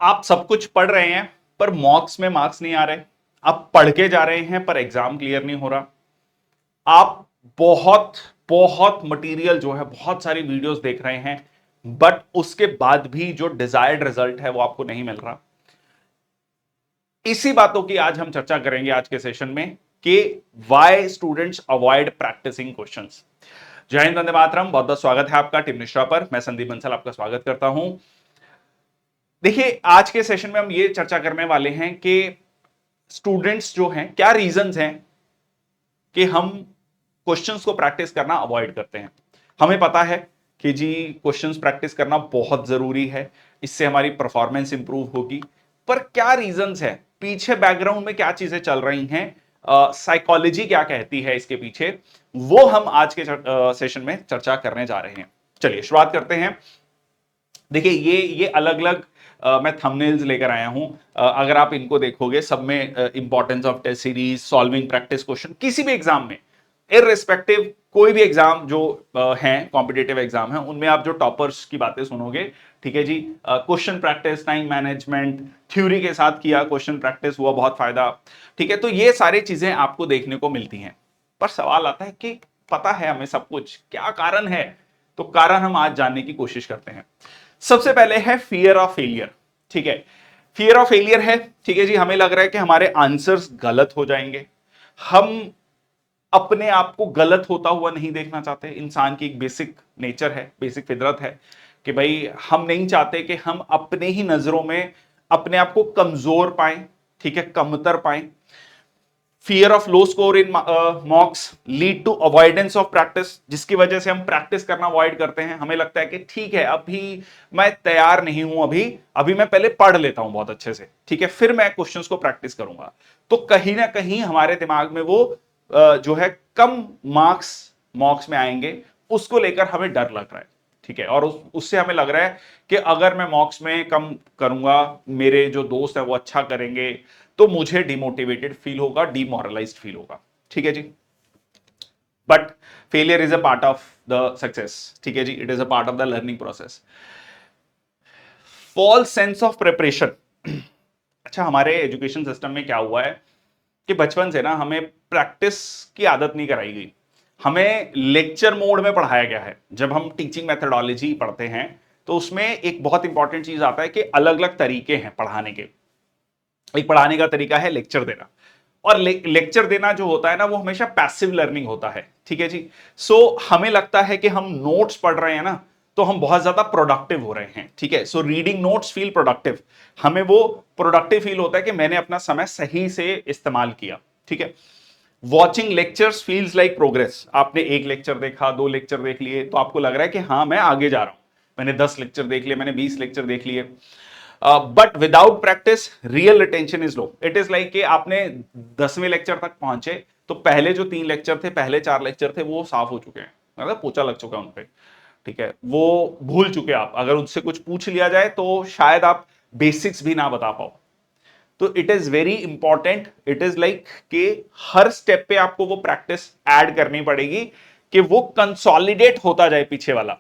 आप सब कुछ पढ़ रहे हैं पर मॉक्स में मार्क्स नहीं आ रहे। आप पढ़ के जा रहे हैं पर एग्जाम क्लियर नहीं हो रहा। आप बहुत बहुत मटेरियल जो है, बहुत सारी वीडियोस देख रहे हैं बट उसके बाद भी जो डिजायर्ड रिजल्ट है वो आपको नहीं मिल रहा। इसी बातों की आज हम चर्चा करेंगे आज के सेशन में कि why students avoid practising questions. Jai Hind, Vande Mataram. बहुत बहुत स्वागत है आपका टीम निश्रा पर। मैं संदीप बंसल आपका स्वागत करता हूं। देखिए, आज के सेशन में हम ये चर्चा करने वाले हैं कि स्टूडेंट्स जो हैं, क्या रीजंस हैं कि हम क्वेश्चंस को प्रैक्टिस करना अवॉइड करते हैं। हमें पता है कि जी क्वेश्चंस प्रैक्टिस करना बहुत जरूरी है, इससे हमारी परफॉर्मेंस इंप्रूव होगी। पर क्या रीजंस है, पीछे बैकग्राउंड में क्या चीजें चल रही हैं, साइकोलॉजी क्या कहती है इसके पीछे, वो हम आज के सेशन में चर्चा करने जा रहे हैं। चलिए शुरुआत करते हैं। देखिए, ये अलग अलग मैं थंबनेल्स लेकर आया हूं। अगर आप इनको देखोगे, सब में importance of test series, solving practice question, किसी भी एग्जाम में इररिस्पेक्टिव, कोई भी एग्जाम जो हैं कॉम्पिटेटिव एग्जाम है, उनमें आप जो टॉपर्स की बातें सुनोगे, ठीक है जी, question practice, time management, theory के साथ किया क्वेश्चन प्रैक्टिस, हुआ बहुत फायदा। ठीक है, तो ये सारी चीजें आपको देखने को मिलती हैं। पर सवाल आता है कि पता है हमें सब कुछ, क्या कारण है? तो कारण हम आज जानने की कोशिश करते हैं। सबसे पहले है फियर ऑफ फेलियर। ठीक है, फियर ऑफ फेलियर है। ठीक है जी, हमें लग रहा है कि हमारे आंसर्स गलत हो जाएंगे। हम अपने आप को गलत होता हुआ नहीं देखना चाहते। इंसान की एक बेसिक नेचर है, बेसिक फितरत है कि भाई हम नहीं चाहते कि हम अपने ही नजरों में अपने आप को कमजोर पाएं, ठीक है, कमतर पाएं। Fear of low score in mocks lead to avoidance of practice, जिसकी वजह से हम प्रैक्टिस करना अवॉइड करते हैं। हमें लगता है कि ठीक है, अभी मैं तैयार नहीं हूं, अभी अभी मैं पहले पढ़ लेता हूं बहुत अच्छे से, ठीक है, फिर मैं क्वेश्चंस को प्रैक्टिस करूंगा। तो कहीं ना कहीं हमारे दिमाग में वो जो है कम मार्क्स मॉक्स में आएंगे, उसको लेकर हमें डर लग रहा है। ठीक है, और उससे हमें लग रहा है कि अगर मैं मॉक्स में कम करूंगा, मेरे जो दोस्त है वो अच्छा करेंगे, तो मुझे डिमोटिवेटेड फील होगा, डिमोरलाइज्ड फील होगा। ठीक है जी, but failure is a part of the success. ठीक है जी, it is a part of the learning process. False sense of preparation. अच्छा, हमारे एजुकेशन सिस्टम में क्या हुआ है कि बचपन से ना हमें प्रैक्टिस की आदत नहीं कराई गई। हमें लेक्चर मोड में पढ़ाया गया है। जब हम टीचिंग मेथडोलॉजी पढ़ते हैं तो उसमें एक बहुत इंपॉर्टेंट चीज आता है कि अलग अलग तरीके हैं पढ़ाने के। एक पढ़ाने का तरीका है लेक्चर देना, और लेक्चर देना जो होता है ना, वो हमेशा पैसिव लर्निंग होता है। ठीक है जी, सो हमें लगता है कि हम नोट्स पढ़ रहे हैं ना, तो हम बहुत ज्यादा प्रोडक्टिव हो रहे हैं। ठीक है, so reading notes feel productive. हमें वो प्रोडक्टिव फील होता है कि मैंने अपना समय सही से इस्तेमाल किया। ठीक है, watching lectures feels like progress. आपने एक लेक्चर देखा, दो लेक्चर देख लिए, तो आपको लग रहा है कि हाँ मैं आगे जा रहा हूं, मैंने 10 लेक्चर देख लिए, मैंने 20 लेक्चर देख लिए। But without practice real retention is low. It is like कि आपने 10वें लेक्चर तक पहुंचे, तो पहले जो 3 लेक्चर थे, पहले 4 लेक्चर थे, वो साफ हो चुके हैं, मतलब पोछा लग चुका है उनपे। ठीक है, वो भूल चुके आप। अगर उनसे कुछ पूछ लिया जाए तो शायद आप बेसिक्स भी ना बता पाओ। तो it is very important, it is like कि हर स्टेप पे आपको वो प्रैक्टिस ऐड करनी पड़ेगी कि वो कंसोलिडेट होता जाए पीछे वाला।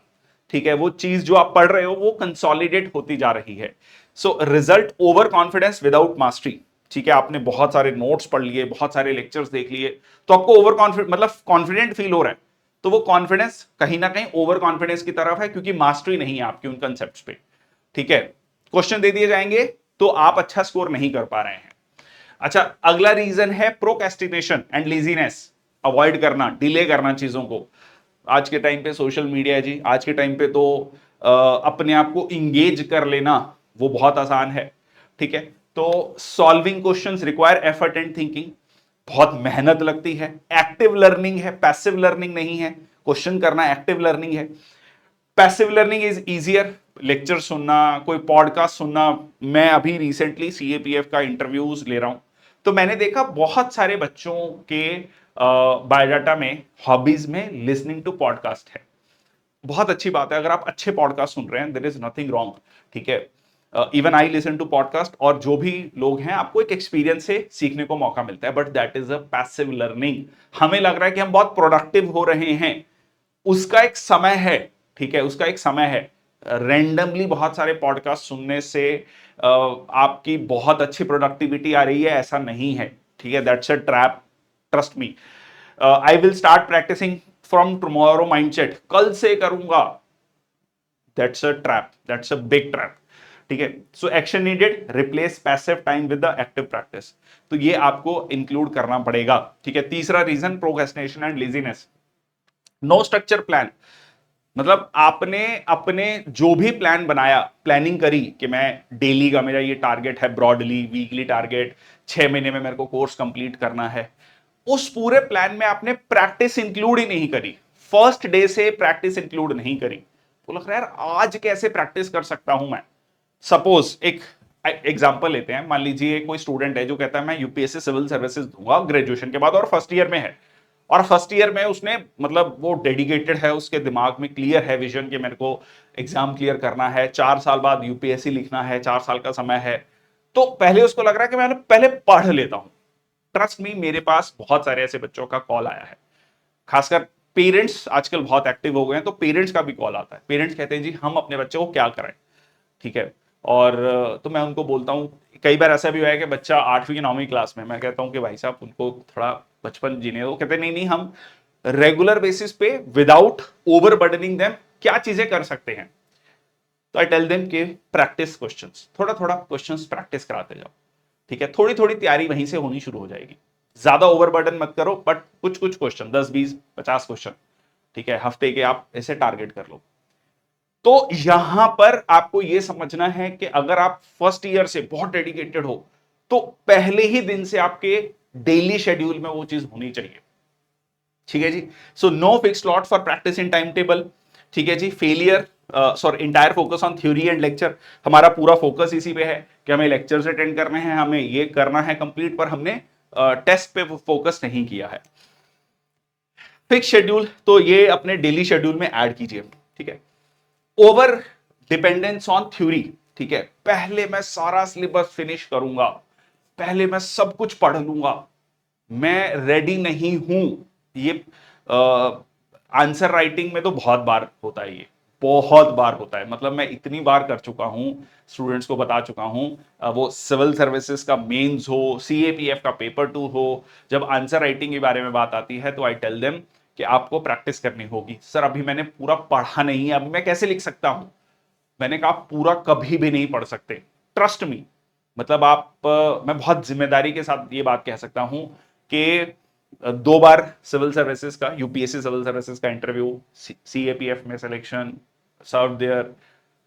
ठीक है, वो चीज जो आप पढ़ रहे हो वो कंसोलिडेट होती जा रही है। So result over confidence without mastery. ठीक है, आपने बहुत सारे नोट्स पढ़ लिए, बहुत सारे लेक्चर्स देख लिए, तो आपको ओवर कॉन्फिडेंट, मतलब कॉन्फिडेंट फील हो रहा है, तो वो कॉन्फिडेंस कहीं ना कहीं ओवर कॉन्फिडेंस की तरफ है, क्योंकि मास्टरी नहीं है आपकी उन कंसेप्ट पे। ठीक है, क्वेश्चन दे दिए जाएंगे तो आप अच्छा स्कोर नहीं कर पा रहे हैं। अच्छा, अगला रीजन है प्रोक्रेस्टिनेशन एंड लेजीनेस। अवॉइड करना, डिले करना चीजों को। आज के टाइम पे सोशल मीडिया है जी, आज के टाइम पे तो अपने आप को इंगेज कर लेना वो बहुत आसान है। ठीक है, तो solving questions require effort and thinking, बहुत मेहनत लगती है। एक्टिव लर्निंग है, पैसिव लर्निंग नहीं है। क्वेश्चन करना एक्टिव लर्निंग है। Passive learning is easier, lecture सुनना, कोई पॉडकास्ट सुनना। मैं अभी रिसेंटली सीएपीएफ का इंटरव्यूज ले रहा हूं, तो मैंने देखा बहुत सारे बच्चों के बायोडाटा में, हॉबीज में लिसनिंग टू पॉडकास्ट है। बहुत अच्छी बात है, अगर आप अच्छे पॉडकास्ट सुन रहे हैं, देयर इज नथिंग रॉन्ग। ठीक है, even I listen to podcast, और जो भी लोग हैं, आपको एक एक्सपीरियंस से सीखने को मौका मिलता है, but that is a passive learning. हमें लग रहा है कि हम बहुत प्रोडक्टिव हो रहे हैं, उसका एक समय है। ठीक है, उसका एक समय है। रैंडमली बहुत सारे पॉडकास्ट सुनने से आपकी बहुत अच्छी प्रोडक्टिविटी आ रही है, ऐसा नहीं है, ठीक है। That's a trap, trust me. I will start practising from tomorrow mindset, कल से करूंगा, that's a trap, that's a big trap, ठीक है। So action needed, replace passive time with the active practice, तो ये आपको इंक्लूड करना पड़ेगा, ठीक है। तीसरा reason, procrastination and laziness. No structure plan, मतलब आपने अपने जो भी प्लान बनाया, प्लानिंग करी कि मैं डेली का मेरा ये टारगेट है, ब्रॉडली वीकली टारगेट, 6 महीने में मेरे को कोर्स कंप्लीट करना है, उस पूरे प्लान में आपने प्रैक्टिस इंक्लूड ही नहीं करी, फर्स्ट डे से प्रैक्टिस इंक्लूड नहीं करी, तो लग रहा है यार आज कैसे प्रैक्टिस कर सकता हूं मैं। सपोज एक एग्जांपल लेते हैं, मान लीजिए कोई स्टूडेंट है जो कहता है मैं यूपीएससी सिविल सर्विसेज दूंगा ग्रेजुएशन के बाद, और फर्स्ट ईयर में है, और फर्स्ट ईयर में उसने मतलब वो डेडिकेटेड है, उसके दिमाग में क्लियर है विजन कि मेरे को एग्जाम क्लियर करना है, 4 साल बाद यूपीएससी लिखना है, 4 साल का समय है, तो पहले उसको लग रहा है कि मैं पहले पढ़ लेता हूं। ट्रस्ट मी, मेरे पास बहुत सारे ऐसे बच्चों का कॉल आया है, खासकर पेरेंट्स आजकल बहुत एक्टिव हो गए हैं, तो पेरेंट्स का भी कॉल आता है, पेरेंट्स कहते हैं जी हम अपने बच्चे को क्या कराएं, ठीक है। और तो मैं उनको बोलता हूं, कई बार ऐसा भी हुआ है कि बच्चा 8वीं 9वीं क्लास में, मैं कहता हूं कि भाई साहब उनको थोड़ा बचपन जीने दो, कहते नहीं नहीं हम रेगुलर बेसिस पे विदाउट ओवर बर्डनिंग देम क्या चीजें कर सकते हैं। तो आई टेल देम कि प्रैक्टिस क्वेश्चंस, थोड़ा थोड़ा क्वेश्चंस प्रैक्टिस कराते जाओ, ठीक है। थोड़ी थोड़ी तैयारी वहीं से होनी शुरू हो जाएगी, ज्यादा ओवरबर्डन मत करो, बट कुछ कुछ क्वेश्चन, 10 20 50 क्वेश्चन, ठीक है, हफ्ते के आप ऐसे टारगेट कर लो। तो यहां पर आपको यह समझना है कि अगर आप फर्स्ट ईयर से बहुत डेडिकेटेड हो, तो पहले ही दिन से आपके डेली शेड्यूल में वो चीज होनी चाहिए, ठीक है जी। So no fix slot for practice in time table, ठीक है जी। Failure, sorry, entire focus on theory and lecture, हमारा पूरा फोकस इसी पे है कि हमें लेक्चर्स अटेंड करने हैं, हमें ये करना है कंप्लीट, पर हमने टेस्ट पे फोकस नहीं किया है। फिक्स शेड्यूल, तो ये अपने डेली शेड्यूल में ऐड कीजिए, ठीक है। ओवर डिपेंडेंस ऑन थ्योरी, ठीक है, पहले मैं सारा सिलेबस फिनिश करूंगा, पहले मैं सब कुछ पढ़ लूंगा, मैं रेडी नहीं हूं। ये आंसर राइटिंग में तो बहुत बार होता है, ये बहुत बार होता है, मतलब मैं इतनी बार कर चुका हूं, स्टूडेंट्स को बता चुका हूं, वो सिविल सर्विसेज का मेंस हो, सीएपीएफ का पेपर 2 हो, जब आंसर राइटिंग के बारे में बात आती है तो आई टेल देम कि आपको प्रैक्टिस करनी होगी। सर अभी मैंने पूरा पढ़ा नहीं है, अभी मैं कैसे लिख सकता हूं? मैंने कहा पूरा कभी भी नहीं पढ़ सकते, ट्रस्ट मी। मतलब मैं बहुत जिम्मेदारी के साथ ये बात कह सकता हूं कि 2 बार सिविल सर्विसेज का, यूपीएससी सिविल सर्विसेज का इंटरव्यू, सीएपीएफ में selection, serve there,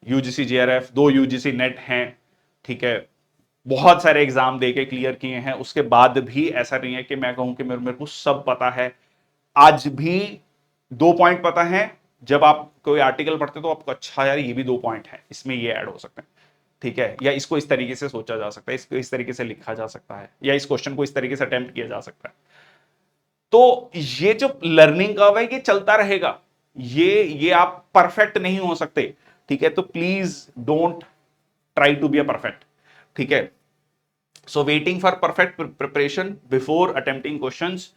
UGC JRF, 2 UGC NET हैं, ठीक है, बहुत सारे एग्जाम देके क्लियर किए हैं, उसके बाद भी ऐसा नहीं है कि मैं कहूं कि मेरे को सब पता है। आज भी 2 पॉइंट पता है, जब आप कोई आर्टिकल पढ़ते तो आपको अच्छा यार ये भी 2 पॉइंट है, इसमें ये ऐड हो सकते हैं, ठीक है, या इसको इस तरीके से सोचा जा सकता है, इसको इस तरीके से लिखा जा सकता है, या इस क्वेश्चन को इस तरीके से अटेम्प्ट किया जा सकता है। तो ये जो लर्निंग कर्व है ये चलता रहेगा, ये आप परफेक्ट नहीं हो सकते, ठीक है। तो please don't try to be a perfect, ठीक है। So waiting for perfect preparation before attempting questions,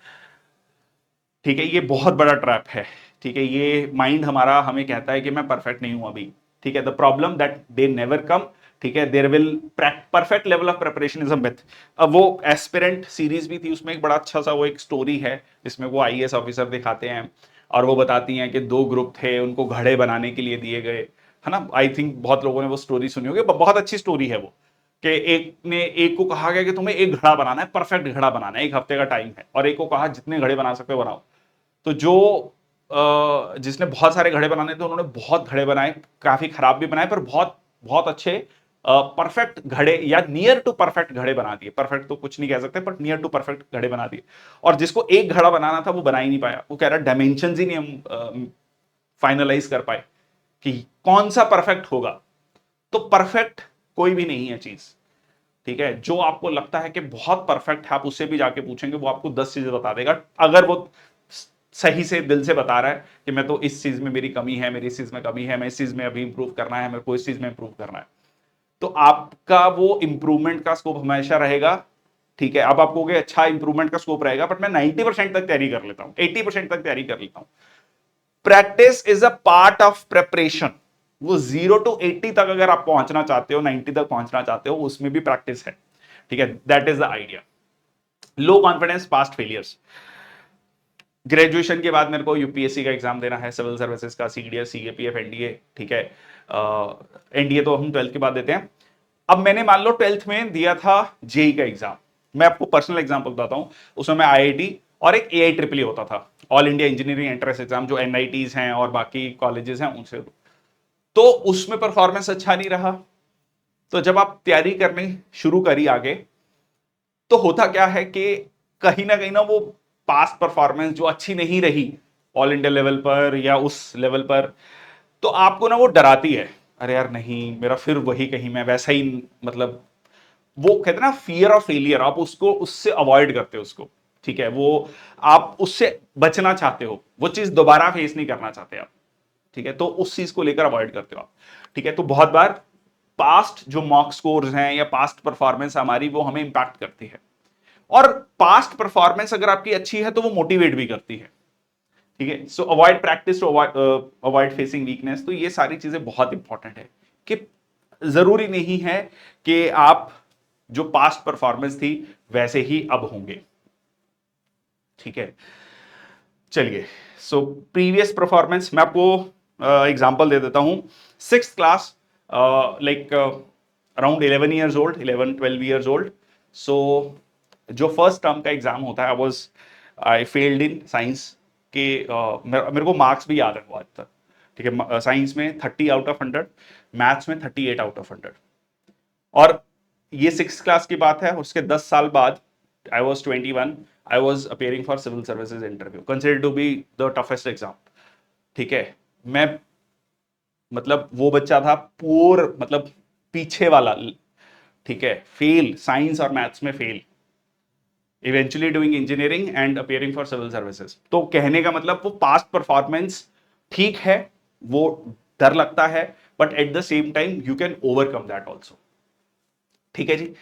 ठीक है, ये बहुत बड़ा ट्रैप है, ठीक है। ये माइंड हमारा हमें कहता है कि मैं परफेक्ट नहीं हूं अभी, ठीक है। The problem that they never come, ठीक है, there will perfect level of preparation is a myth. अब वो एस्पिरेंट सीरीज भी थी, उसमें एक बड़ा अच्छा सा वो एक स्टोरी है, जिसमें वो आईएएस ऑफिसर दिखाते हैं, और वो बताती हैं कि 2 ग्रुप थे, उनको घड़े बनाने के लिए दिए गए, है ना। आई थिंक बहुत लोगों ने वो स्टोरी सुनी होगी, बहुत अच्छी स्टोरी है वो, कि एक को कहा गया कि तुम्हें एक घड़ा बनाना है, परफेक्ट घड़ा बनाना है, 1 हफ्ते का टाइम है, और एक को कहा जितने घड़े बना सकते हो बनाओ। तो जो जिसने बहुत सारे घड़े बनाने थे उन्होंने बहुत घड़े बनाए, काफी खराब भी बनाए, पर बहुत बहुत अच्छे परफेक्ट घड़े या नियर टू परफेक्ट घड़े बना दिए। परफेक्ट तो कुछ नहीं कह सकते, पर नियर टू परफेक्ट घड़े बना दिए। और जिसको एक घड़ा बनाना था वो बना ही नहीं पाया, वो कह रहा डायमेंशन ही नहीं हम फाइनलाइज कर पाए कि कौन सा परफेक्ट होगा। तो परफेक्ट कोई भी नहीं है चीज, ठीक है। जो आपको लगता है कि बहुत परफेक्ट है, आप उससे भी जाके पूछेंगे, वो आपको 10 चीजें बता देगा, अगर वो सही से दिल से बता रहा है कि मैं तो इस चीज में मेरी कमी है, मेरी इस चीज में कमी है, मैं इस चीज में अभी इंप्रूव करना है, मेरे को इस चीज में इंप्रूव करना है। तो आपका वो इंप्रूवमेंट का स्कोप हमेशा रहेगा, ठीक है। अब आपको अच्छा इंप्रूवमेंट का स्कोप रहेगा, बट मैं 90% तक तैयारी कर लेता हूं, 80% तक तैयारी कर लेता हूं। Practice is a part of preparation, वो 0 to 80 तक अगर आप पहुंचना चाहते हो, 90 तक पहुंचना चाहते हो, उसमें भी प्रैक्टिस है। ठीक है, that is the idea. Low confidence, past failures. Graduation के बाद मेरे को यूपीएससी का एग्जाम देना है, सिविल सर्विसेज का, सीडीएस, सीएपीएफ, एनडीए। ठीक है, एनडीए तो हम 12th के बाद देते हैं। अब मैंने मान लो 12th में दिया था जेई का एग्जाम। मैं आपको पर्सनल एग्जांपल बताता हूं। उसमें मैं आईआईटी और एक एआई ट्रिपल होता था, all India engineering entrance exam, जो एनआईटीज हैं और बाकी कॉलेजेस हैं उनसे। तो उसमें परफॉर्मेंस अच्छा नहीं रहा। तो जब आप तैयारी करनी शुरू करी आगे, तो होता क्या है कि कहीं ना वो पास्ट परफॉर्मेंस जो अच्छी नहीं रही ऑल इंडिया लेवल पर या उस लेवल पर, तो आपको ना वो डराती है। अरे यार नहीं, मेरा फिर वही, कहीं मैं वैसा ही, मतलब वो कहते हैं ना फियर ऑफ फेलियर, आप उसको, उससे अवॉइड करते हो उसको। ठीक है, वो आप उससे बचना चाहते हो, वो चीज दोबारा फेस नहीं करना चाहते आप। ठीक है, तो उस चीज को लेकर अवॉइड करते हो आप। ठीक है, तो बहुत बार पास्ट जो मॉक स्कोर्स हैं या पास्ट परफॉर्मेंस हमारी, वो हमें इंपैक्ट करती है। और पास्ट परफॉर्मेंस अगर आपकी अच्छी है तो वो मोटिवेट भी करती है। ठीक है, so avoid practice to avoid facing weakness. तो ये सारी चीजें बहुत इंपॉर्टेंट है कि जरूरी नहीं है कि आप जो पास्ट परफॉर्मेंस थी वैसे ही अब होंगे। ठीक है, चलिए, सो प्रीवियस परफॉर्मेंस मैं आपको एग्जांपल दे देता हूं। 6th class, like around 11 years old, 11-12 years old. So जो फर्स्ट टर्म का एग्जाम होता है, आई फेल्ड इन साइंस के, मेरे को मार्क्स भी याद है वो आज तक। ठीक है, साइंस में 30 आउट ऑफ 100, मैथ्स में 38 आउट ऑफ 100। और ये 6th क्लास की बात है। उसके 10 साल बाद, I was 21, I was appearing for civil services interview, consider to be the toughest exam. ठीक है, मैं मतलब वो बच्चा था पूर, मतलब पीछे वाला। ठीक है, फेल साइंस और मैथ्स में fail, eventually doing engineering and appearing for civil services. तो कहने का मतलब वो पास्ट परफॉर्मेंस ठीक है, वो डर लगता है, but at the same time you can overcome that also. ठीक है जी।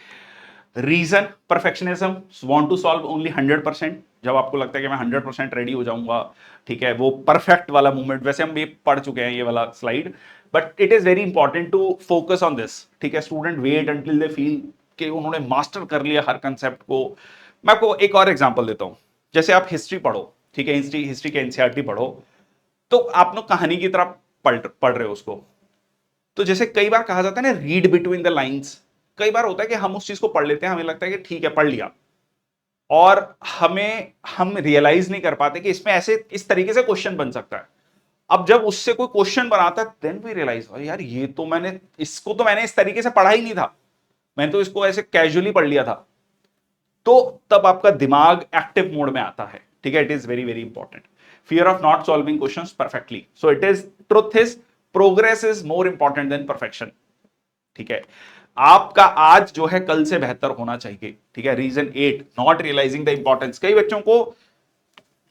Reason, perfectionism, want to solve only 100%। जब आपको लगता है कि मैं 100% रेडी हो जाऊंगा, ठीक है, वो परफेक्ट वाला मूवमेंट। वैसे हम ये पढ़ चुके हैं ये वाला slide, but it is very important to focus on this. ठीक है, student wait until they feel कि उन्होंने मास्टर कर लिया हर कंसेप्ट को। मैं आपको एक और एग्जांपल देता हूं। जैसे आप हिस्ट्री पढ़ो, ठीक है, हिस्ट्री के एनसीईआरटी पढ़ो, तो आप लोग कहानी की तरह पढ़ रहे हो उसको। तो जैसे कई बार कहा जाता है ना, रीड बिटवीन द लाइंस। कई बार होता है कि हम उस चीज को पढ़ लेते हैं, हमें लगता है कि ठीक है पढ़ लिया, और हम रियलाइज नहीं कर पाते कि इसमें ऐसे इस तरीके से क्वेश्चन बन सकता है। अब जब उससे कोई क्वेश्चन बनाता है, देन वी रियलाइज यार ये तो मैंने इस तरीके से पढ़ा ही नहीं था, मैंने तो इसको ऐसे कैजुअली पढ़ लिया था। तो तब आपका दिमाग एक्टिव मोड में आता है। ठीक है, it is very very important. Fear of not solving questions perfectly. So it is, truth is, progress is more important than perfection. ठीक है, आपका आज जो है कल से बेहतर होना चाहिए। ठीक है, reason 8, not realising the importance. कई बच्चों को,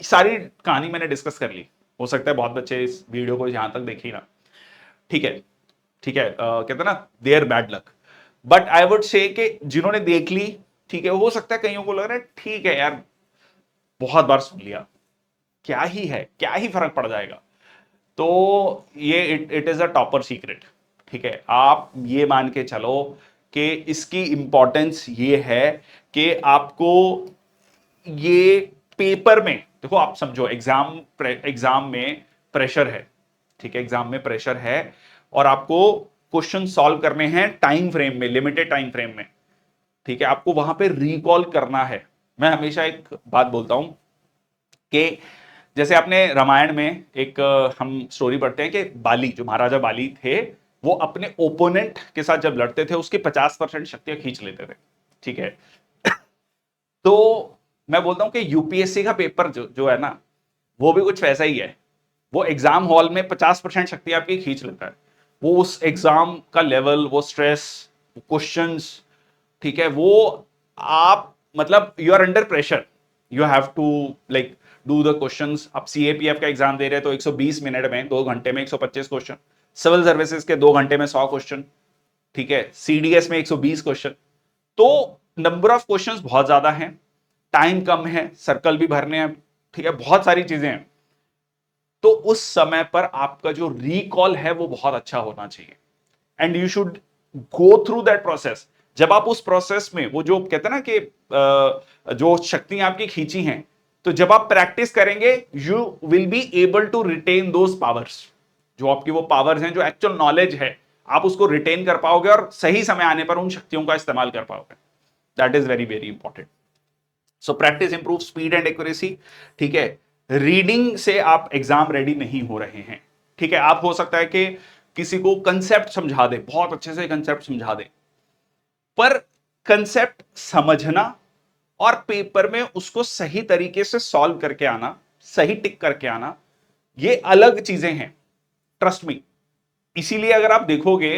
सारी कहानी मैंने डिस्कस कर ली, हो सकता है बहुत बच्चे इस वीडियो को यहां तक देखे ना। ठीक है, ठीक है, कहते हैं ना there bad luck, but I would say कि जिन्होंने देख ली, ठीक है, हो सकता है कईयों को लग रहा है ठीक है यार बहुत बार सुन लिया, क्या ही है, क्या ही फर्क पड़ जाएगा। तो ये it is a topper secret. ठीक है, आप ये मान के चलो कि इसकी इंपॉर्टेंस ये है कि आपको ये पेपर में, देखो आप समझो एग्जाम में प्रेशर है। ठीक है, एग्जाम में प्रेशर है, और आपको क्वेश्चन सॉल्व करने हैं टाइम फ्रेम में, लिमिटेड टाइम फ्रेम में। ठीक है, आपको वहां पे रिकॉल करना है। मैं हमेशा एक बात बोलता हूं कि जैसे आपने रामायण में एक हम स्टोरी पढ़ते हैं कि बाली, जो महाराजा बाली थे, वो अपने ओपोनेंट के साथ जब लड़ते थे उसकी 50% शक्तियां खींच लेते थे। ठीक है, तो मैं बोलता हूं कि यूपीएससी का पेपर जो है ना, वो भी कुछ वैसा ही है। वो एग्जाम हॉल में 50% शक्ति आपकी खींच लेता है। वो उस एग्जाम का लेवल, वो स्ट्रेस, क्वेश्चंस, ठीक है, वो आप मतलब you are under pressure, you have to like do the questions. आप सीएपीएफ का एग्जाम दे रहे हैं तो 120 मिनट में, 2 घंटे में 125 क्वेश्चन, सिविल सर्विसेज के 2 घंटे में 100 क्वेश्चन, ठीक है, सीडीएस में 120 क्वेश्चन। तो नंबर ऑफ क्वेश्चंस बहुत ज्यादा हैं, टाइम कम है, सर्कल भी भरने हैं, ठीक है, बहुत सारी चीजें हैं। तो उस समय पर आपका जो रिकॉल है वो बहुत अच्छा होना चाहिए and you should go through that process. जब आप उस प्रोसेस में वो जो कहते हैं ना कि जो शक्तियां आपकी खींची हैं, तो जब आप प्रैक्टिस करेंगे you will be able to retain those powers. जो आपकी वो पावर्स हैं, जो एक्चुअल नॉलेज है, आप उसको रिटेन कर पाओगे और सही समय आने पर उन शक्तियों का इस्तेमाल कर पाओगे। That is very very important. So practice improve speed and accuracy. ठीक है, रीडिंग से आप एग्जाम रेडी नहीं हो रहे हैं। ठीक है, आप हो सकता है कि किसी को कंसेप्ट समझा दे, बहुत अच्छे से कंसेप्ट समझा दे, पर कंसेप्ट समझना और पेपर में उसको सही तरीके से सॉल्व करके आना, सही टिक करके आना, ये अलग चीजें हैं, ट्रस्ट मी। इसीलिए अगर आप देखोगे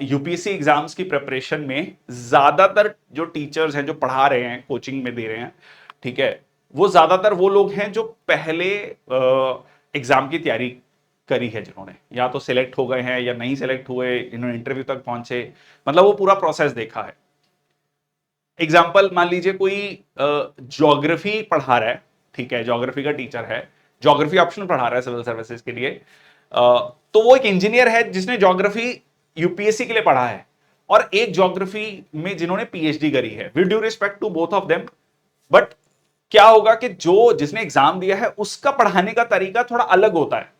यूपीएससी एग्जाम्स की प्रिपरेशन में ज्यादातर जो टीचर्स हैं, जो पढ़ा रहे हैं, कोचिंग में दे रहे हैं, ठीक है, वो ज्यादातर वो लोग हैं जो पहले एग्जाम की तैयारी करी है, जिन्होंने या तो सिलेक्ट हो गए हैं या नहीं सिलेक्ट हुए, इन्होंने इंटरव्यू तक पहुंचे, मतलब वो पूरा प्रोसेस देखा है। एग्जाम्पल मान लीजिए कोई ज्योग्राफी पढ़ा रहा है, ठीक है, ज्योग्राफी का टीचर है, ज्योग्राफी ऑप्शनल पढ़ा रहा है सिविल सर्विसेज के लिए, तो वो एक इंजीनियर है जिसने ज्योग्राफी यूपीएससी के लिए पढ़ा है, और एक ज्योग्राफी में जिन्होंने पीएचडी करी है। With due respect to both of them, but क्या होगा कि जो जिसने एग्जाम दिया है उसका पढ़ाने का तरीका थोड़ा अलग होता है,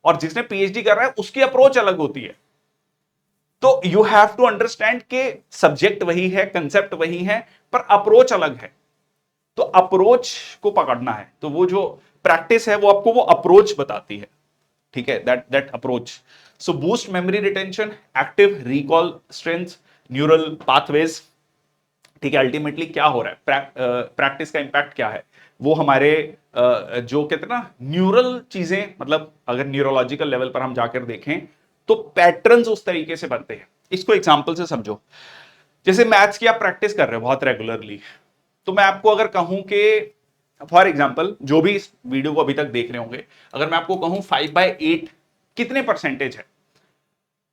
और जिसने पीएचडी कर रहा है उसकी अप्रोच अलग होती है। तो यू हैव टू अंडरस्टैंड कि सब्जेक्ट वही है, कंसेप्ट वही है, पर अप्रोच अलग है। तो अप्रोच को पकड़ना है, तो वो जो प्रैक्टिस है वो आपको वो अप्रोच बताती है। ठीक है, that approach. So boost memory retention, active recall strength, neural pathways. ठीक है, अल्टीमेटली क्या हो रहा है, प्रैक्टिस का इंपैक्ट क्या है, वो हमारे जो कहते हैं ना न्यूरल चीजें, मतलब अगर न्यूरोलॉजिकल लेवल पर हम जाकर देखें तो पैटर्न्स उस तरीके से बनते हैं। इसको एग्जांपल से समझो, जैसे मैथ्स की आप प्रैक्टिस कर रहे हो बहुत रेगुलरली, तो मैं आपको अगर कहूं कि फॉर एग्जाम्पल, जो भी इस वीडियो को अभी तक देख रहे होंगे, अगर मैं आपको कहूं 5/8 कितने परसेंटेज है,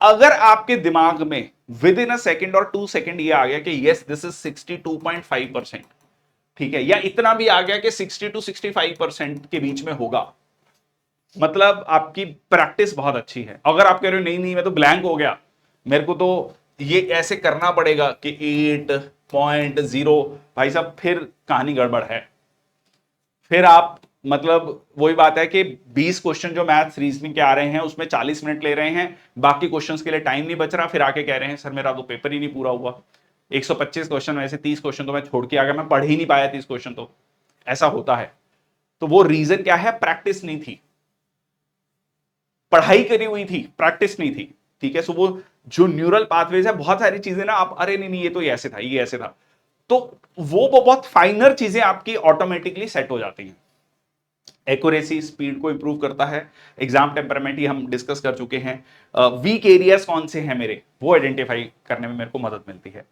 अगर आपके दिमाग में विद इन अ सेकेंड और 2 सेकेंड ये आ गया कि यस दिस इज 62.5%, ठीक है, या इतना भी आ गया कि 60 to 65% के बीच में होगा, मतलब आपकी प्रैक्टिस बहुत अच्छी है। अगर आप कह रहे हो नहीं नहीं मैं तो ब्लैंक हो गया, मेरे को तो ये ऐसे करना पड़ेगा कि 8.0, भाई साहब फिर कहानी गड़बड़ है। फिर आप मतलब वही बात है कि 20 क्वेश्चन जो मैथ्स रीजनिंग के आ रहे हैं उसमें 40 मिनट ले रहे हैं, बाकी क्वेश्चंस के लिए टाइम नहीं बच रहा, फिर आके कह रहे हैं सर मेरा तो पेपर ही नहीं पूरा हुआ, 125 क्वेश्चन में से 30 क्वेश्चन तो मैं छोड़ के आ गया, मैं पढ़ ही नहीं पाया 30 क्वेश्चन, तो ऐसा होता है। तो वो रीजन क्या है, प्रैक्टिस नहीं थी, पढ़ाई करी हुई थी, प्रैक्टिस नहीं थी। ठीक है, सो वो जो न्यूरल पाथवेज है, बहुत सारी चीजें ना आप अरे नहीं नहीं ये तो ये ऐसे था, ये ऐसे था, तो वो बहुत फाइनर चीजें आपकी ऑटोमेटिकली सेट हो जाती हैं। एक्यूरेसी स्पीड को इंप्रूव करता है। एग्जाम टेम्परामेंट ही हम डिस्कस कर चुके हैं। वीक एरियाज कौन से हैं मेरे, वो आइडेंटिफाई करने में मेरे को मदद मिलती है।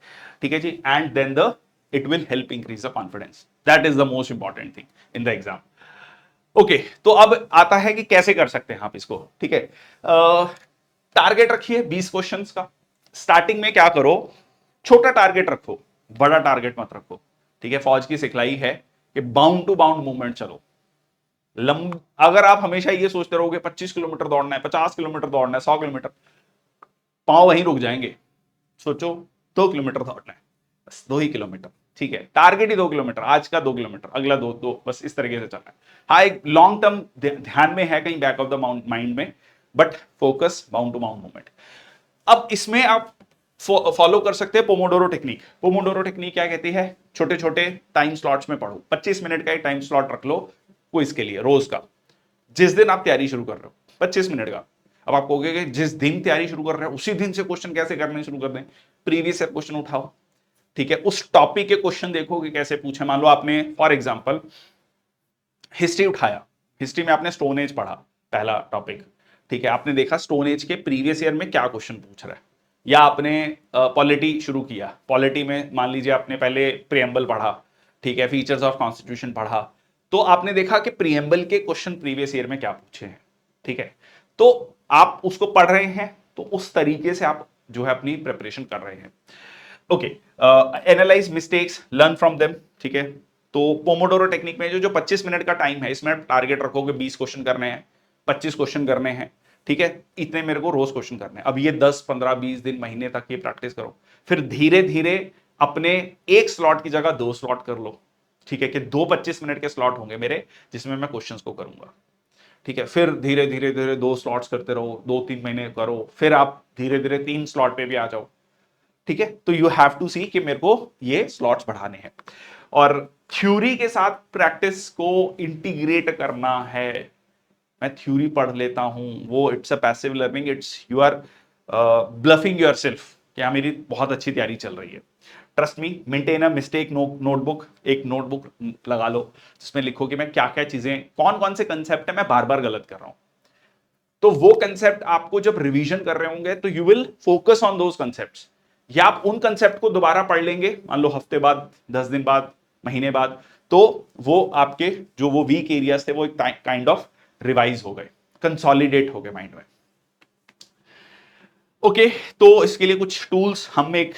ठीक है जी, and then the it will help increase the confidence, that is the most important thing in the exam. Okay, तो अब आता है कि कैसे कर सकते हैं आप इसको। ठीक है, टारगेट रखिए 20 क्वेश्चंस का। स्टार्टिंग में क्या करो, छोटा टारगेट रखो, बड़ा टारगेट मत रखो। ठीक है, फौज की सिखलाई है कि बाउंड टू बाउंड मूवमेंट चलो। अगर आप हमेशा ये सोचते रहोगे 25 किलोमीटर दौड़ना है, 50 किलोमीटर दौड़ना है, 100 किलोमीटर, पांव वहीं रुक जाएंगे। सोचो 2 किलोमीटर दौड़ना है, बस 2 ही किलोमीटर, ठीक है, टारगेट ही 2 किलोमीटर, आज का 2 किलोमीटर, अगला दो दो, बस इस तरीके से चलना है। हाँ, एक लॉन्ग टर्म ध्यान में है कहीं बैक ऑफ द माइंड में, but focus bound to bound movement. अब इसमें आप फॉलो कर सकते हैं पोमोडोरो टेक्निक। पोमोडोरो टेक्निक क्या कहती है, छोटे छोटे टाइम स्लॉट्स में पढ़ो, 25 मिनट का एक टाइम स्लॉट रख लो क्विज के लिए रोज का। जिस दिन आप तैयारी शुरू कर रहे हो 25 मिनट का, अब आप कहोगे कि जिस दिन तैयारी शुरू कर रहे हो उसी दिन से क्वेश्चन कैसे करने शुरू कर दें, प्रीवियस ईयर क्वेश्चन उठाओ। ठीक है, उस टॉपिक के क्वेश्चन देखो कि कैसे पूछे। मान लो आपने फॉर एग्जांपल हिस्ट्री उठाया, हिस्ट्री में आपने स्टोन एज पढ़ा, पहला टॉपिक, ठीक है, आपने देखा स्टोन एज के प्रीवियस ईयर में क्या क्वेश्चन पूछ रहा है। या आपने पॉलिटी शुरू किया, पॉलिटी में मान लीजिए आपने पहले प्रियम्बल पढ़ा, ठीक है, फीचर्स ऑफ कॉन्स्टिट्यूशन पढ़ा, तो आपने देखा कि प्रियम्बल के क्वेश्चन प्रीवियस ईयर में क्या पूछे हैं। ठीक है, तो आप उसको पढ़ रहे हैं, तो उस तरीके से आप जो है अपनी प्रिपरेशन कर रहे हैं। Okay, analyse mistakes, learn from them. ठीक है, तो पोमोडोरो टेक्निक में जो जो 25 मिनट का टाइम है, इसमें आप टारगेट रखोगे 20 क्वेश्चन करने हैं, 25 क्वेश्चन करने हैं, ठीक है, इतने मेरे को रोज क्वेश्चन करने हैं। अब ये 10 15 20 दिन महीने तक ये प्रैक्टिस करो, फिर धीरे धीरे अपने एक स्लॉट की जगह 2 स्लॉट कर लो, ठीक है, कि 2 25 मिनट के स्लॉट होंगे मेरे जिसमें मैं क्वेश्चंस को करूंगा, ठीक है। फिर धीरे धीरे धीरे 2 स्लॉट्स करते रहो, 2-3 महीने करो, फिर आप धीरे धीरे 3 स्लॉट पे भी आ जाओ, ठीक है। तो यू हैव टू सी कि मेरे को ये स्लॉट्स बढ़ाने हैं और थ्योरी के साथ प्रैक्टिस को इंटीग्रेट करना है। मैं थ्योरी पढ़ लेता हूं, वो it's a passive learning, it's you are bluffing yourself, क्या मेरी बहुत अच्छी तैयारी चल रही है। Trust me, maintain a mistake notebook, एक नोटबुक लगा लो जिसमें लिखो कि मैं क्या क्या चीजें, कौन कौन से कंसेप्ट है मैं बार बार गलत कर रहा हूं। तो वो कंसेप्ट आपको जब रिवीजन कर रहे होंगे तो you will focus on those concepts, या आप उन कंसेप्ट को दोबारा पढ़ लेंगे, मान लो हफ्ते बाद, 10 दिन बाद, महीने बाद, तो वो आपके जो वो वीक एरियाज थे वो एक काइंड ऑफ रिवाइज हो गए, कंसोलिडेट हो गए माइंड में। ओके, तो इसके लिए कुछ टूल्स हमने एक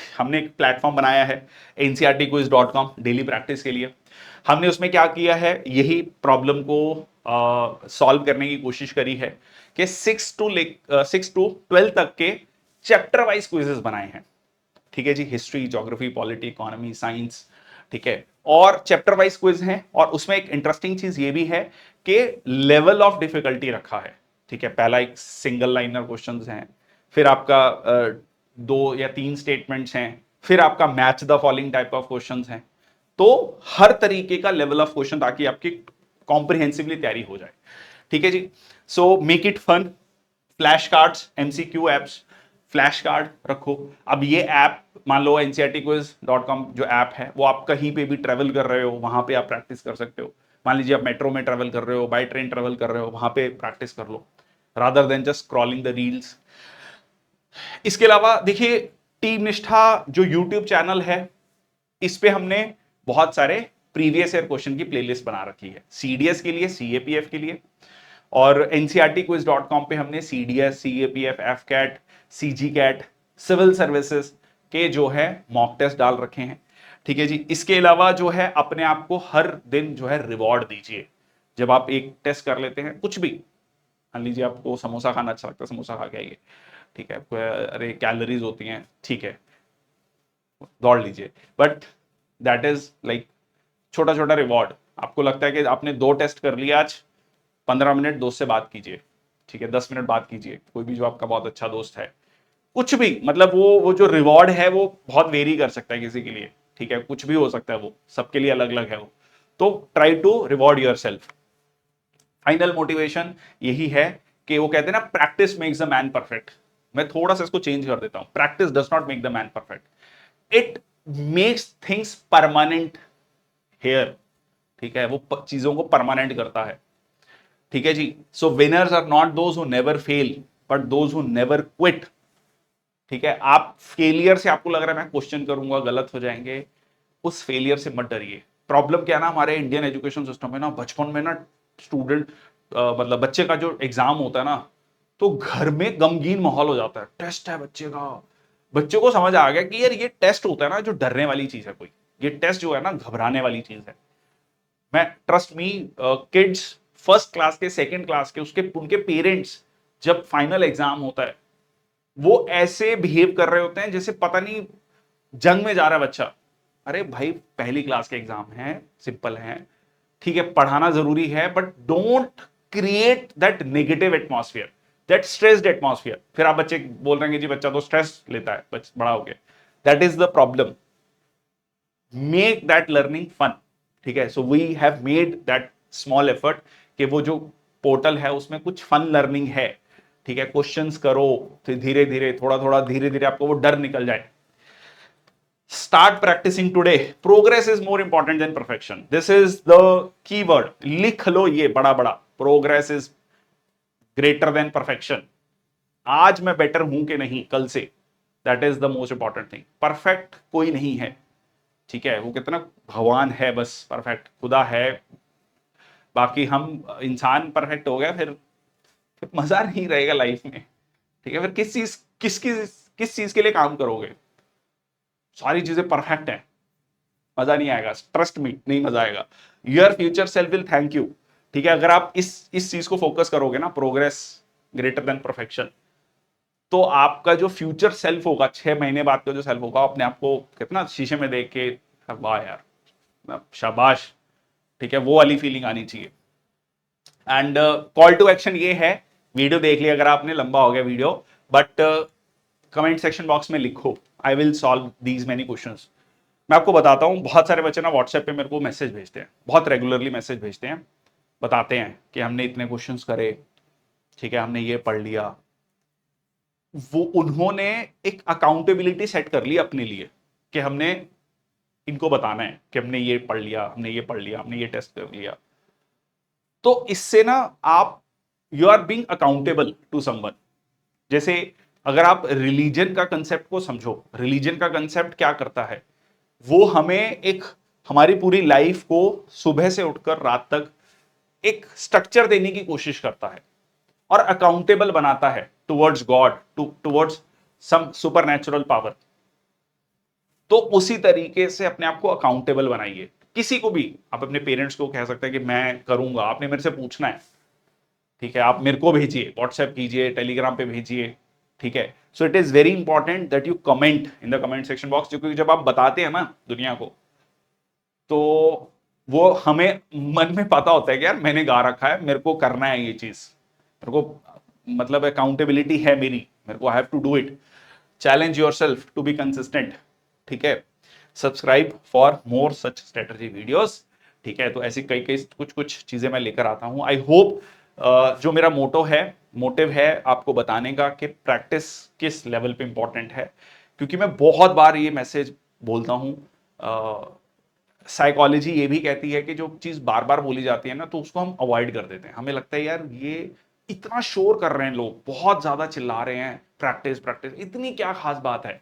प्लेटफॉर्म बनाया है ncrtquiz.com डेली प्रैक्टिस के लिए। हमने उसमें क्या किया है, यही प्रॉब्लम को सॉल्व करने की कोशिश करी है कि 6 to 12 तक के चैप्टर वाइज क्विजेस बनाए हैं, ठीक है जी, history, geography, polity, economy, science, ठीक है, और चैप्टर वाइज क्विज हैं। और उसमें एक इंटरेस्टिंग चीज ये भी है कि लेवल ऑफ डिफिकल्टी रखा है, ठीक है। पहला एक सिंगल लाइनर क्वेश्चंस हैं, फिर आपका 2 या 3 स्टेटमेंट्स हैं, फिर आपका match the following type of questions हैं। तो हर तरीके का लेवल ऑफ क्वेश्चन ताकि आपकी कॉम्प्रिहेंसिवली तैयारी हो जाए, ठीक है जी। So make it fun, flash cards, MCQ apps, flash card रखो। अब ये ऐप मान लो ncrtquiz.com जो ऐप है वो आप कहीं पे भी ट्रेवल कर रहे हो वहां पे आप प्रैक्टिस कर सकते हो। मान लीजिए आप मेट्रो में ट्रेवल कर रहे हो, बाय ट्रेन ट्रेवल कर रहे हो, वहां पे प्रैक्टिस कर लो rather than just scrolling the reels. इसके अलावा देखिए, टीम निष्ठा जो यूट्यूब चैनल है, इस पे हमने बहुत सारे प्रीवियस ईयर क्वेश्चन की प्लेलिस्ट बना रखी है, सीडीएस के लिए, सीएपीएफ के लिए, और ncrtquiz.com पे हमने CDS, CAPF, AFCAT, CG CAT, civil services के जो है मॉक टेस्ट डाल रखे हैं, ठीक है जी। इसके अलावा जो है अपने आप को हर दिन जो है रिवॉर्ड दीजिए। जब आप एक टेस्ट कर लेते हैं, कुछ भी, मान लीजिए आपको समोसा खाना अच्छा लगता है, समोसा खा के आइए, ठीक है, अरे कैलोरीज होती हैं, ठीक है, दौड़ लीजिए, बट दैट इज लाइक छोटा छोटा रिवॉर्ड। आपको लगता है कि आपने 2 टेस्ट कर लिया आज, 15 मिनट दोस्त से बात कीजिए, ठीक है, 10 मिनट बात कीजिए, कोई भी जो आपका बहुत अच्छा दोस्त है, कुछ भी, मतलब वो जो रिवॉर्ड है वो बहुत वेरी कर सकता है किसी के लिए, ठीक है, कुछ भी हो सकता है, वो सबके लिए अलग अलग है वो। तो try to reward yourself. Final motivation यही है कि वो कहते हैं ना, practice makes the man perfect. मैं थोड़ा सा इसको चेंज कर देता हूं, practice does not make the man perfect, it makes things permanent here, ठीक है, वो चीजों को परमानेंट करता है, ठीक है जी। So winners are not those who never fail but those who never quit, ठीक है। आप फेलियर से, आपको लग रहा है मैं क्वेश्चन करूंगा गलत हो जाएंगे, उस फेलियर से मत डरिए। प्रॉब्लम क्या ना, हमारे इंडियन एजुकेशन सिस्टम में ना, बचपन में ना स्टूडेंट मतलब बच्चे का जो एग्जाम होता है ना, तो घर में गमगीन माहौल हो जाता है, टेस्ट है बच्चे का, बच्चे को समझ आ गया कि यार ये टेस्ट होता है ना जो डरने वाली चीज है, कोई ये टेस्ट जो है ना घबराने वाली चीज है। मैं trust me, kids first class के, सेकंड क्लास के, उसके उनके पेरेंट्स जब फाइनल एग्जाम होता है वो ऐसे बिहेव कर रहे होते हैं जैसे पता नहीं जंग में जा रहा है बच्चा। अरे भाई, पहली क्लास के एग्जाम है, सिंपल है, ठीक है, पढ़ाना जरूरी है, but don't create that negative atmosphere, that stressed atmosphere. फिर आप बच्चे बोल रहे हैं कि जी बच्चा तो स्ट्रेस लेता है बड़ा हो गया, that is the problem. Make that learning fun, ठीक है। So we have made that small effort कि वो जो पोर्टल है उसमें कुछ फन लर्निंग है, ठीक है, क्वेश्चंस करो, फिर धीरे धीरे, थोड़ा थोड़ा, धीरे धीरे आपको वो डर निकल जाए। Start practising today, progress is more important than perfection, this is the keyword, लिख लो ये बड़ा बड़ा, progress is greater than perfection. आज मैं बेटर हूं कि नहीं कल से, that is the most important thing. Perfect कोई नहीं है, ठीक है, वो कितना भगवान है बस, परफेक्ट खुदा है, बाकी हम इंसान परफेक्ट हो गए, फिर मजा नहीं रहेगा लाइफ में, ठीक है। फिर किस चीज के लिए काम करोगे, सारी चीजें परफेक्ट है, मजा नहीं आएगा, ट्रस्ट मी, नहीं मजा आएगा। Your future self will thank you, ठीक है, अगर आप इस चीज को फोकस करोगे ना, प्रोग्रेस ग्रेटर देन परफेक्शन, तो आपका जो फ्यूचर सेल्फ होगा, 6 महीने बाद का जो सेल्फ होगा, अपने आप को कितना शीशे में देख के वाह यार शाबाश, ठीक है, वो वाली फीलिंग आनी चाहिए। एंड कॉल टू एक्शन ये है, वीडियो देख लिया अगर आपने, लंबा हो गया video, but comment section box में लिखो, I will solve these many questions. मैं आपको बताता हूं, बहुत सारे बच्चे ना व्हाट्सएप पे मेरे को मैसेज भेजते हैं, बहुत रेगुलरली मैसेज भेजते हैं, बताते हैं कि हमने इतने क्वेश्चंस करे, ठीक है, हमने ये पढ़ लिया। वो उन्होंने एक अकाउंटेबिलिटी सेट कर ली अपने लिए कि हमने इनको बताना है कि हमने ये पढ़ लिया, हमने ये पढ़ लिया, हमने ये टेस्ट कर लिया। तो इससे ना आप you are being accountable to someone. जैसे अगर आप रिलीजन का कंसेप्ट को समझो, रिलीजन का कंसेप्ट क्या करता है, वो हमें एक हमारी पूरी लाइफ को सुबह से उठकर रात तक एक स्ट्रक्चर देने की कोशिश करता है और अकाउंटेबल बनाता है towards God, towards some supernatural power. तो उसी तरीके से अपने आप को अकाउंटेबल बनाइए। किसी को भी, आप अपने पेरेंट्स को कह सकते हैं कि मैं करूंगा, आपने मेरे से पूछना है, ठीक है, आप मेरे को भेजिए, व्हाट्सएप कीजिए, टेलीग्राम पे भेजिए, ठीक है। So it is very important that you comment in the comment section box, क्योंकि जब आप बताते हैं ना दुनिया को, तो वो हमें मन में पता होता है कि यार मैंने गा रखा है, मेरे को करना है ये चीज, मेरे को मतलब अकाउंटेबिलिटी है मेरी, मेरे को have to do it. Challenge yourself to be consistent, ठीक है। Subscribe for more such strategy videos, ठीक है। तो ऐसी कई कई कुछ कुछ चीजें मैं लेकर आता हूं। आई होप जो मेरा मोटिव है आपको बताने का कि प्रैक्टिस किस लेवल पे इंपॉर्टेंट है, क्योंकि मैं बहुत बार ये मैसेज बोलता हूं। साइकोलॉजी ये भी कहती है कि जो चीज बार बार बोली जाती है ना, तो उसको हम अवॉइड कर देते हैं। हमें लगता है यार ये इतना शोर कर रहे हैं लोग, बहुत ज्यादा चिल्ला रहे हैं, प्रैक्टिस प्रैक्टिस, इतनी क्या खास बात है।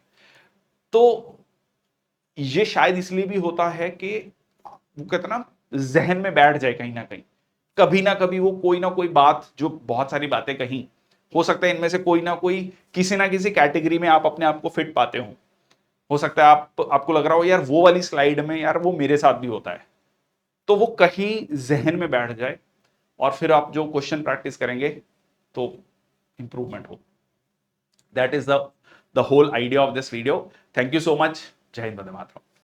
तो ये शायद इसलिए भी होता है कि वो कहते ना जहन में बैठ जाए कहीं ना कभी वो कोई ना कोई बात, जो बहुत सारी बातें कहीं, हो सकता है इनमें से कोई ना किसी कैटेगरी में आप अपने आप को फिट पाते हो सकता है आपको लग रहा हो यार वो वाली स्लाइड में यार वो मेरे साथ भी होता है, तो वो कहीं जहन में बैठ जाए और फिर आप जो क्वेश्चन प्रैक्टिस करेंगे तो इंप्रूवमेंट हो। That is the whole idea of this video. Thank you so much. जय हिंद, वंदे मातरम।